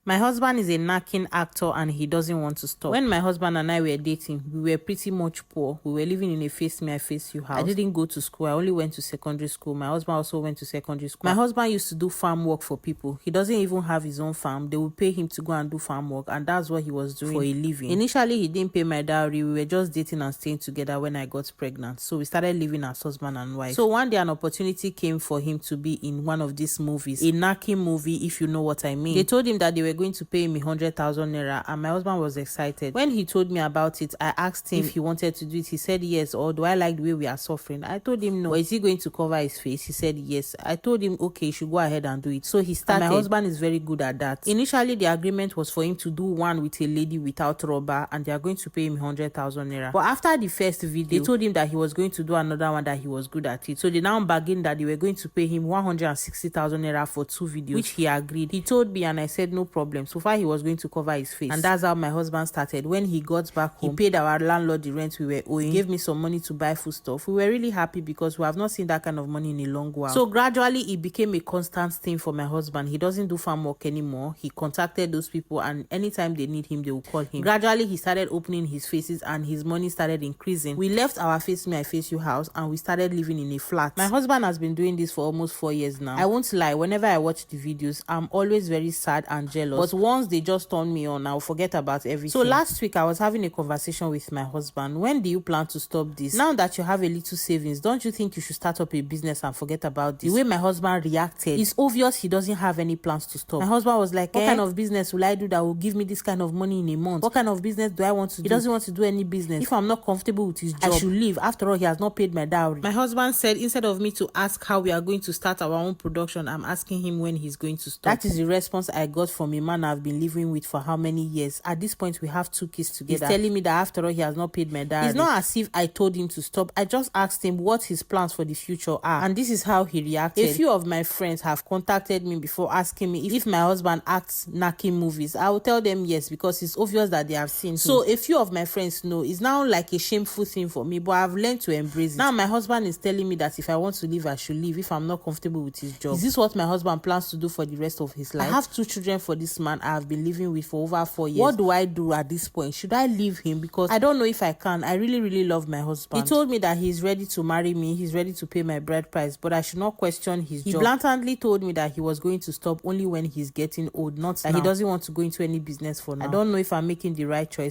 My husband is a knacking actor and he doesn't want to stop. When my husband and I were dating, we were pretty much poor. We were living in a face me, I face you house. I didn't go to school. I only went to secondary school. My husband also went to secondary school. My husband used to do farm work for people. He doesn't even have his own farm. They would pay him to go and do farm work, and that's what he was doing for a living. Initially, he didn't pay my dowry. We were just dating and staying together when I got pregnant. So we started living as husband and wife. So one day an opportunity came for him to be in one of these movies, a knacking movie, if you know what I mean. They told him that they were going to pay me 100,000 naira, and my husband was excited. When he told me about it, I asked him if he wanted to do it. He said yes. Or do I like the way we are suffering? I told him no. Or is he going to cover his face? He said yes. I told him okay, he should go ahead and do it. So he started. And my husband is very good at that. Initially, the agreement was for him to do one with a lady without rubber, and they are going to pay him 100,000 naira. But after the first video, they told him that he was going to do another one, that he was good at it. So they now bargained that they were going to pay him 160,000 naira for 2 videos, which he agreed. He told me, and I said no problem. So far, he was going to cover his face. And that's how my husband started. When he got back home, he paid our landlord the rent we were owing. He gave me some money to buy food stuff. We were really happy because we have not seen that kind of money in a long while. So gradually, it became a constant thing for my husband. He doesn't do farm work anymore. He contacted those people, and anytime they need him, they will call him. Gradually, he started opening his faces and his money started increasing. We left our face me, I face you house, and we started living in a flat. My husband has been doing this for almost 4 years now. I won't lie, whenever I watch the videos, I'm always very sad and jealous. But once they just turn me on, I'll forget about everything. So last week, I was having a conversation with my husband. When do you plan to stop this? Now that you have a little savings, don't you think you should start up a business and forget about this? The way my husband reacted, it's obvious he doesn't have any plans to stop. My husband was like, what kind of business will I do that will give me this kind of money in a month? What kind of business do I want to do? He doesn't want to do any business. If I'm not comfortable with his job, I should leave. After all, he has not paid my dowry. My husband said, instead of me to ask how we are going to start our own production, I'm asking him when he's going to stop. That is the response I got from a man I've been living with for how many years? At this point, we have 2 kids together. He's telling me that after all, he has not paid my dowry. It's not as if I told him to stop. I just asked him what his plans for the future are, and this is how he reacted. A few of my friends have contacted me before asking me if my husband acts knacking movies. I will tell them yes, because it's obvious that they have seen him. So a few of my friends know. It's now like a shameful thing for me, but I've learned to embrace it. Now my husband is telling me that if I want to leave, I should leave if I'm not comfortable with his job. Is this what my husband plans to do for the rest of his life? I have 2 children for this man I have been living with for over 4 years. What do I do at this point? Should I leave him? Because I don't know if I can. I really love my husband. He told me that he's ready to marry me. He's ready to pay my bride price, but I should not question his job. He blatantly told me that he was going to stop only when he's getting old, not that he doesn't want to go into any business for now. I don't know if I'm making the right choice.